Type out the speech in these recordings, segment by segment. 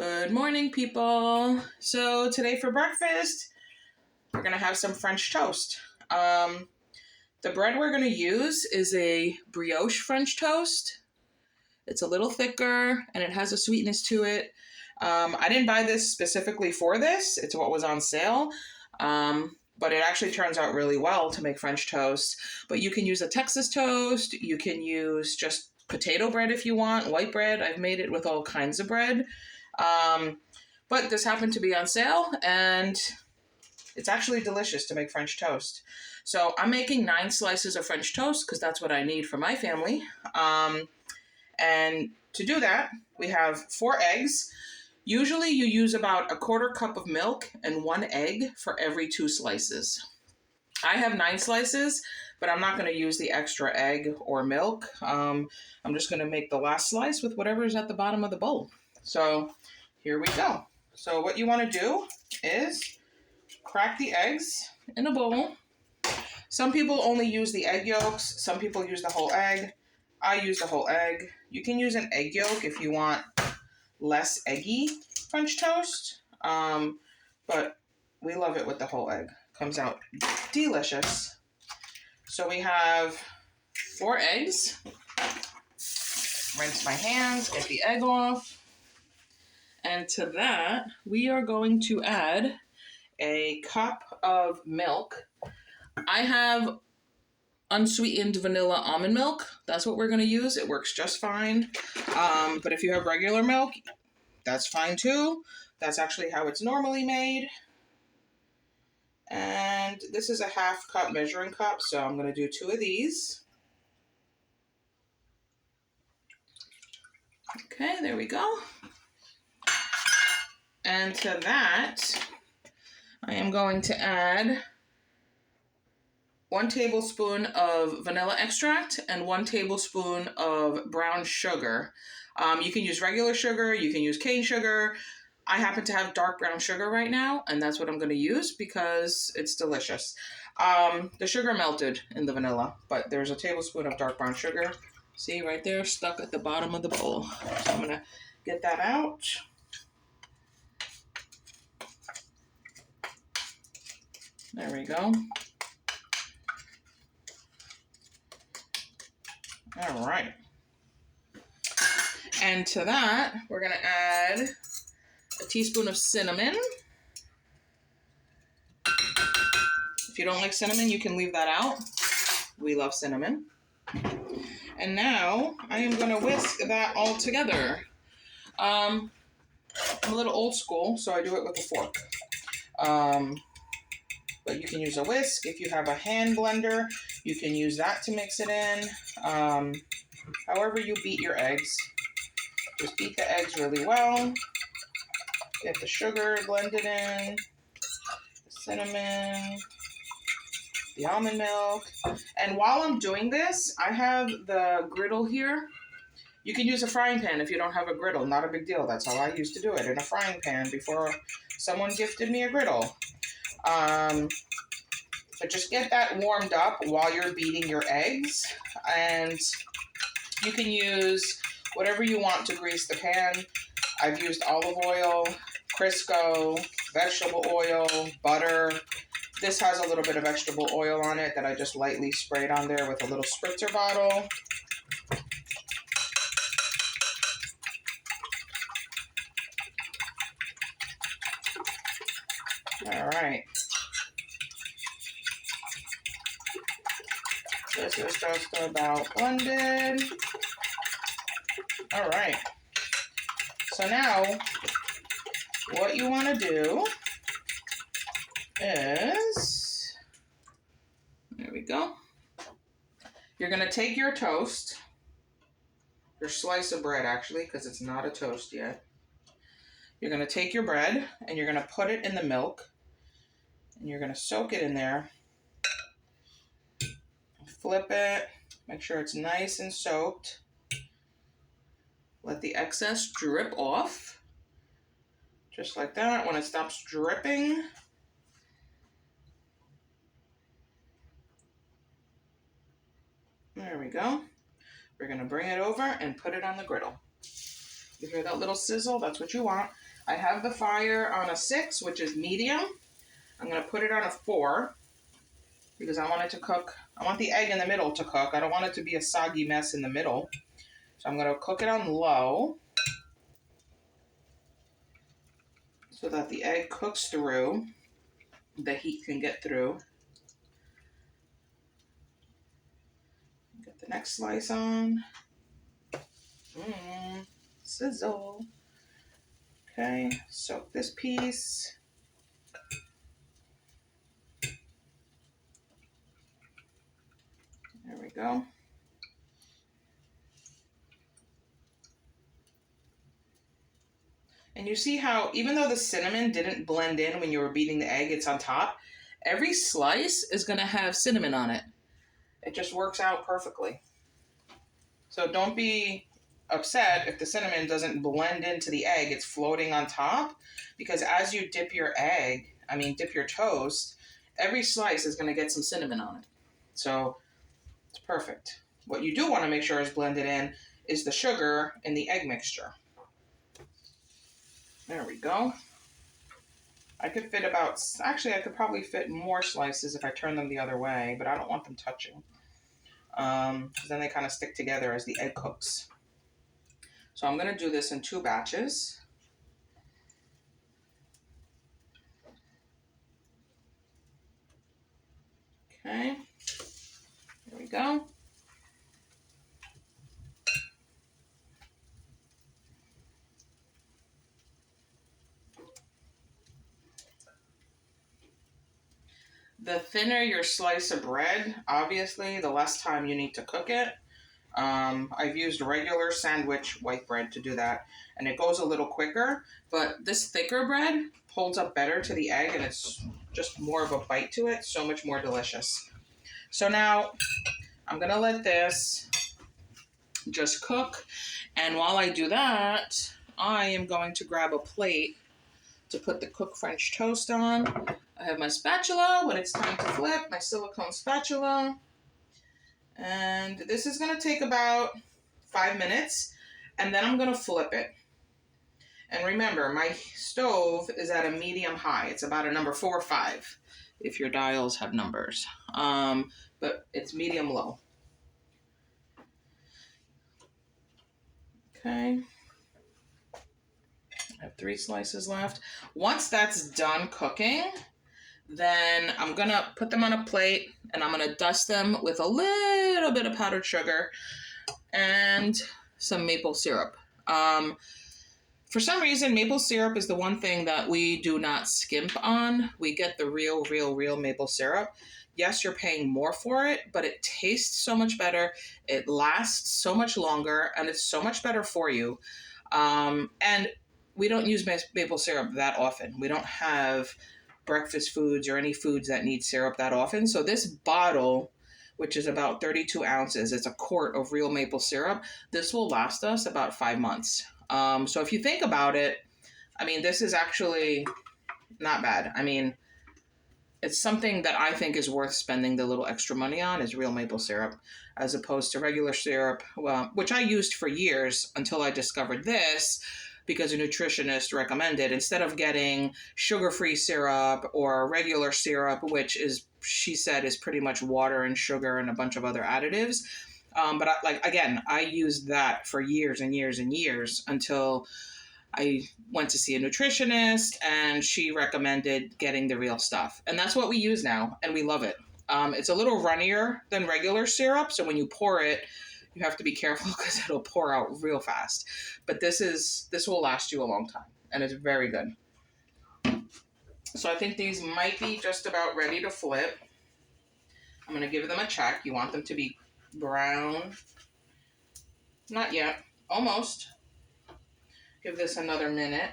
Good morning, people. So today for breakfast, we're going to have some French toast. The bread we're going to use is a brioche French toast. It's a little thicker and it has a sweetness to it. I didn't buy this specifically for this. It's what was on sale. But it actually turns out really well to make French toast. But you can use a Texas toast. You can use just potato bread if you want, white bread. I've made it with all kinds of bread. But this happened to be on sale and it's actually delicious to make French toast. So I'm making 9 slices of French toast because that's what I need for my family. And to do that, we have 4 eggs. Usually you use about 1/4 cup of milk and 1 egg for every 2 slices. I have 9 slices, but I'm not going to use the extra egg or milk. I'm just going to make the last slice with whatever is at the bottom of the bowl. So here we go. So what you want to do is crack the eggs in a bowl. Some people only use the egg yolks. Some people use the whole egg. I use the whole egg. You can use an egg yolk if you want less eggy French toast. But we love it with the whole egg. Comes out delicious. So we have 4 eggs. Rinse my hands, get the egg off. And to that, we are going to add a cup of milk. I have unsweetened vanilla almond milk. That's what we're going to use. It works just fine. But if you have regular milk, that's fine too. That's actually how it's normally made. And this is a 1/2 cup measuring cup, so I'm going to do 2 of these. Okay, there we go. And to that, I am going to add 1 tablespoon of vanilla extract and 1 tablespoon of brown sugar. You can use regular sugar, you can use cane sugar. I happen to have dark brown sugar right now, and that's what I'm going to use because it's delicious. The sugar melted in the vanilla, but there's a tablespoon of dark brown sugar. See, right there, stuck at the bottom of the bowl. So I'm going to get that out. There we go. All right. And to that, we're going to add a teaspoon of cinnamon. If you don't like cinnamon, you can leave that out. We love cinnamon. And now I am going to whisk that all together. I'm a little old school, so I do it with a fork. But you can use a whisk. If you have a hand blender, you can use that to mix it in. However you beat your eggs. Just beat the eggs really well. Get the sugar blended in, the cinnamon, the almond milk. And while I'm doing this, I have the griddle here. You can use a frying pan if you don't have a griddle. Not a big deal. That's how I used to do it, in a frying pan before someone gifted me a griddle. But just get that warmed up while you're beating your eggs. And you can use whatever you want to grease the pan. I've used olive oil, Crisco, vegetable oil, butter. This has a little bit of vegetable oil on it that I just lightly sprayed on there with a little spritzer bottle. All right. This is just about blended. All right. So now, what you want to do is, there we go. You're going to take your toast, your slice of bread actually, because it's not a toast yet. You're going to take your bread and you're going to put it in the milk and you're going to soak it in there. Flip it, make sure it's nice and soaked. Let the excess drip off, just like that. When it stops dripping, there we go. We're going to bring it over and put it on the griddle. You hear that little sizzle? That's what you want. I have the fire on a 6, which is medium. I'm going to put it on a 4 because I want it to cook. I want the egg in the middle to cook. I don't want it to be a soggy mess in the middle. So I'm going to cook it on low so that the egg cooks through. The heat can get through. Get the next slice on. Sizzle. Okay, soak this piece. There we go. And you see how even though the cinnamon didn't blend in when you were beating the egg, it's on top. Every slice is going to have cinnamon on it. It just works out perfectly. So don't be upset if the cinnamon doesn't blend into the egg. It's floating on top because as you dip your dip your toast, every slice is going to get some cinnamon on it. So it's perfect. What you do want to make sure is blended in is the sugar in the egg mixture. There we go. I could probably fit more slices if I turn them the other way, but I don't want them touching. Because then they kind of stick together as the egg cooks. So I'm going to do this in 2 batches. Okay, here we go. The thinner your slice of bread, obviously, the less time you need to cook it. I've used regular sandwich white bread to do that, and it goes a little quicker, but this thicker bread holds up better to the egg, and it's just more of a bite to it, so much more delicious. So now I'm going to let this just cook, and while I do that, I am going to grab a plate to put the cooked French toast on. I have my spatula when it's time to flip, my silicone spatula. And this is going to take about 5 minutes, and then I'm going to flip it. And remember, my stove is at a medium high. It's about a number 4 or 5, if your dials have numbers. But it's medium low. Okay. I have 3 slices left. Once that's done cooking, then I'm going to put them on a plate, and I'm going to dust them with a little bit of powdered sugar and some maple syrup. For some reason, maple syrup is the one thing that we do not skimp on. We get the real maple syrup. Yes, you're paying more for it, but it tastes so much better. It lasts so much longer, and it's so much better for you. And we don't use maple syrup that often. We don't have breakfast foods or any foods that need syrup that often. So this bottle, which is about 32 ounces, it's a quart of real maple syrup. This will last us about 5 months. So if you think about it, this is actually not bad. It's something that I think is worth spending the little extra money on is real maple syrup, as opposed to regular syrup, which I used for years until I discovered this because a nutritionist recommended, instead of getting sugar-free syrup or regular syrup, which she said is pretty much water and sugar and a bunch of other additives. But I used that for years and years and years until I went to see a nutritionist, and she recommended getting the real stuff. And that's what we use now, and we love it. It's a little runnier than regular syrup, so when you pour it, you have to be careful because it'll pour out real fast. But this will last you a long time, and it's very good. So I think these might be just about ready to flip. I'm going to give them a check. You want them to be brown. Not yet. Almost. Give this another minute.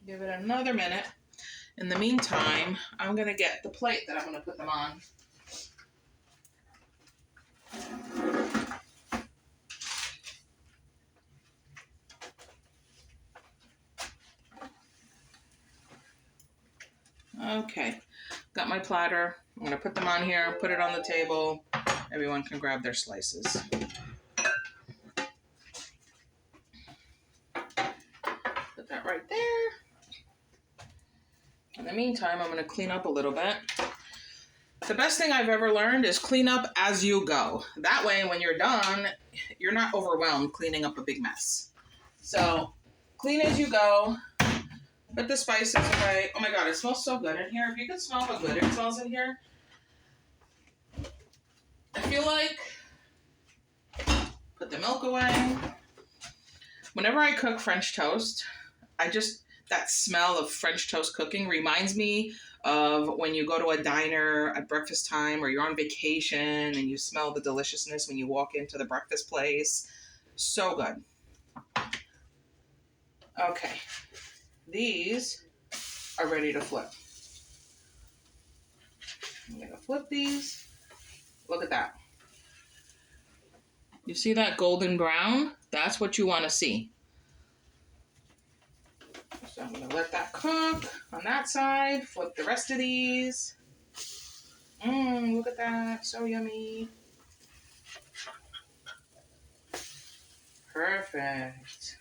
Give it another minute. In the meantime, I'm going to get the plate that I'm going to put them on. Okay, got my platter. I'm going to put them on here, put it on the table. Everyone can grab their slices. Put that right there. In the meantime, I'm going to clean up a little bit. The best thing I've ever learned is clean up as you go. That way, when you're done, you're not overwhelmed cleaning up a big mess. So, clean as you go. Put the spices away. Oh my God, it smells so good in here. If you can smell how good it smells in here. I feel like, put the milk away. Whenever I cook French toast, that smell of French toast cooking reminds me of when you go to a diner at breakfast time or you're on vacation and you smell the deliciousness when you walk into the breakfast place. So good. Okay. These are ready to flip. I'm going to flip these. Look at that. You see that golden brown? That's what you want to see. So I'm going to let that cook on that side. Flip the rest of these. Look at that. So yummy. Perfect.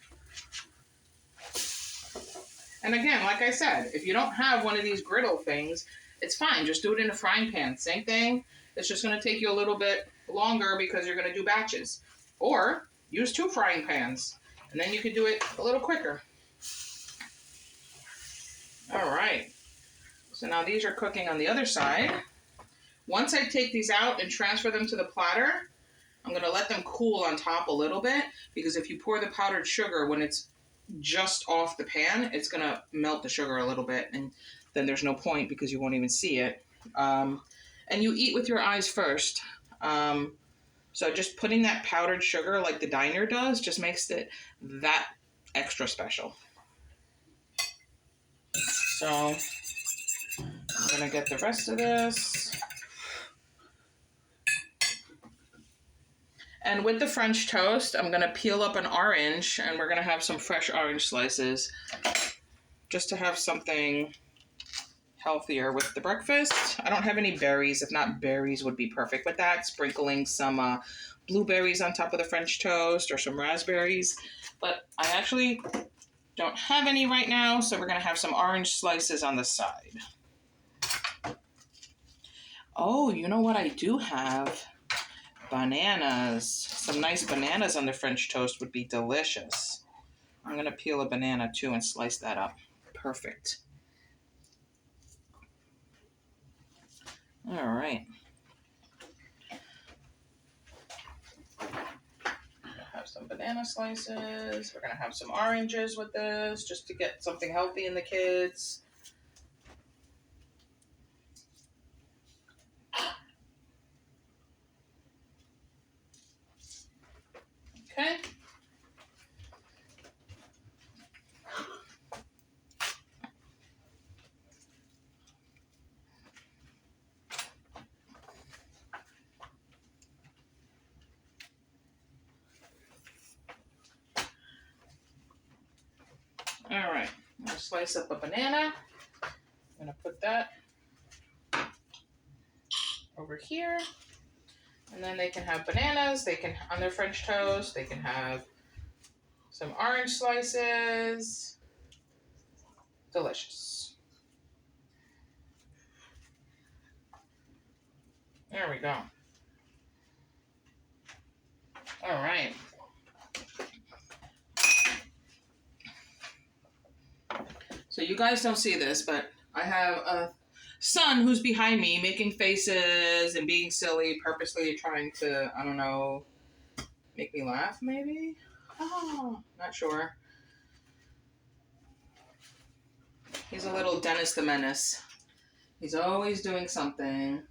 And again, like I said, if you don't have one of these griddle things, it's fine. Just do it in a frying pan. Same thing. It's just going to take you a little bit longer because you're going to do batches. Or use 2 frying pans, and then you could do it a little quicker. All right. So now these are cooking on the other side. Once I take these out and transfer them to the platter, I'm going to let them cool on top a little bit, because if you pour the powdered sugar when it's just off the pan, it's going to melt the sugar a little bit, and then there's no point because you won't even see it. And you eat with your eyes first. So just putting that powdered sugar like the diner does just makes it that extra special. So I'm going to get the rest of this. And with the French toast, I'm going to peel up an orange, and we're going to have some fresh orange slices just to have something healthier with the breakfast. I don't have any berries. If not, berries would be perfect with that. Sprinkling some blueberries on top of the French toast or some raspberries. But I actually don't have any right now, so we're going to have some orange slices on the side. Oh, you know what I do have? Bananas. Some nice bananas on the French toast would be delicious. I'm going to peel a banana too and slice that up. Perfect. All right. Have some banana slices. We're going to have some oranges with this just to get something healthy in the kids. Okay. All right. I'm going to slice up a banana. I'm going to put that over here. And then they can have bananas. They can, on their French toast, they can have some orange slices. Delicious. There we go. All right. So you guys don't see this, but I have a son who's behind me making faces and being silly, purposely trying to, I don't know, make me laugh maybe? Oh, not sure. He's a little Dennis the Menace. He's always doing something.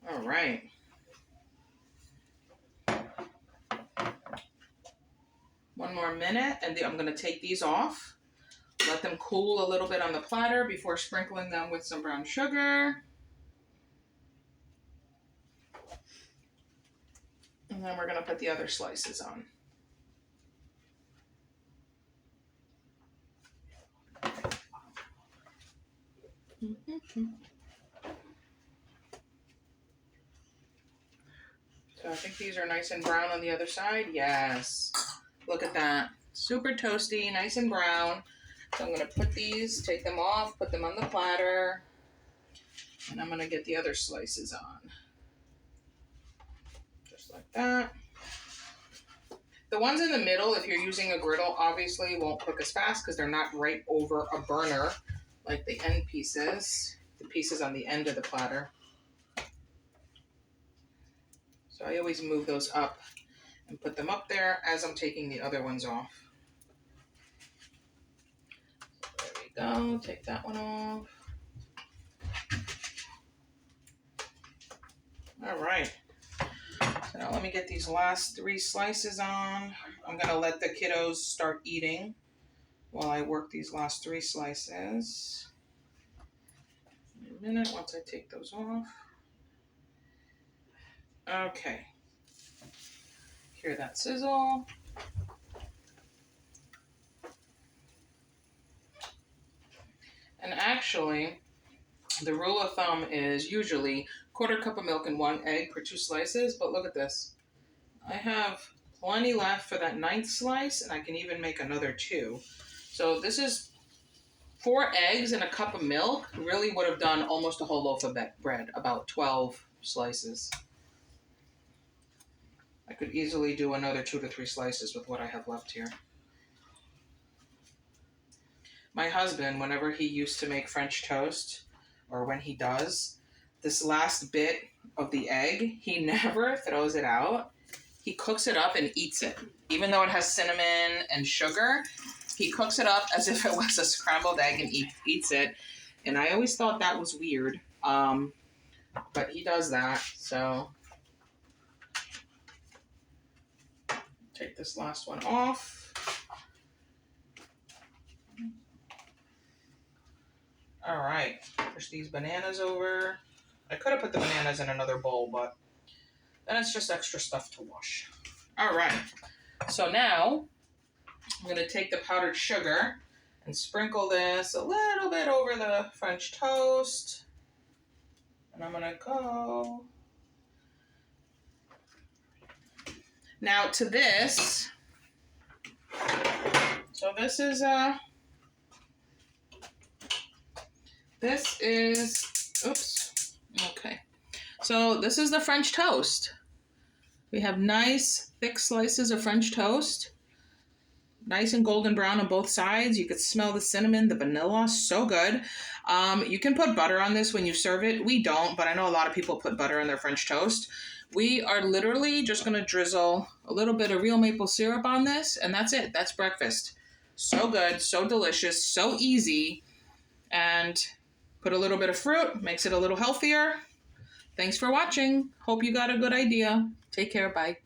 All right. One more minute, and I'm going to take these off. Let them cool a little bit on the platter before sprinkling them with some brown sugar. And then we're going to put the other slices on. So I think these are nice and brown on the other side. Yes. Look at that. Super toasty, nice and brown. So I'm going to put these, take them off, put them on the platter. And I'm going to get the other slices on. Just like that. The ones in the middle, if you're using a griddle, obviously won't cook as fast because they're not right over a burner like the end pieces, the pieces on the end of the platter. So I always move those up and put them up there as I'm taking the other ones off. There we go, take that one off. All right. So now let me get these last 3 slices on. I'm gonna let the kiddos start eating while I work these last 3 slices. In a minute once I take those off. Okay. Hear that sizzle. And actually, the rule of thumb is usually 1/4 cup of milk and 1 egg per 2 slices, but look at this. I have plenty left for that 9th slice, and I can even make another 2. So this is 4 eggs and a cup of milk. Really would have done almost a whole loaf of bread, about 12 slices. I could easily do another 2 to 3 slices with what I have left here. My husband, whenever he used to make French toast, or when he does, this last bit of the egg, he never throws it out. He cooks it up and eats it. Even though it has cinnamon and sugar, he cooks it up as if it was a scrambled egg and eats it. And I always thought that was weird. But he does that, so take this last one off. All right, push these bananas over. I could have put the bananas in another bowl, but then it's just extra stuff to wash. All right, so now I'm gonna take the powdered sugar and sprinkle this a little bit over the French toast. And I'm gonna go. Now to this, so this is, oops, okay. So this is the French toast. We have nice thick slices of French toast. Nice and golden brown on both sides. You could smell the cinnamon, the vanilla, so good. You can put butter on this when you serve it. We don't, but I know a lot of people put butter on their French toast. We are literally just going to drizzle a little bit of real maple syrup on this, and that's it. That's breakfast. So good, so delicious, so easy. And put a little bit of fruit, makes it a little healthier. Thanks for watching. Hope you got a good idea. Take care. Bye.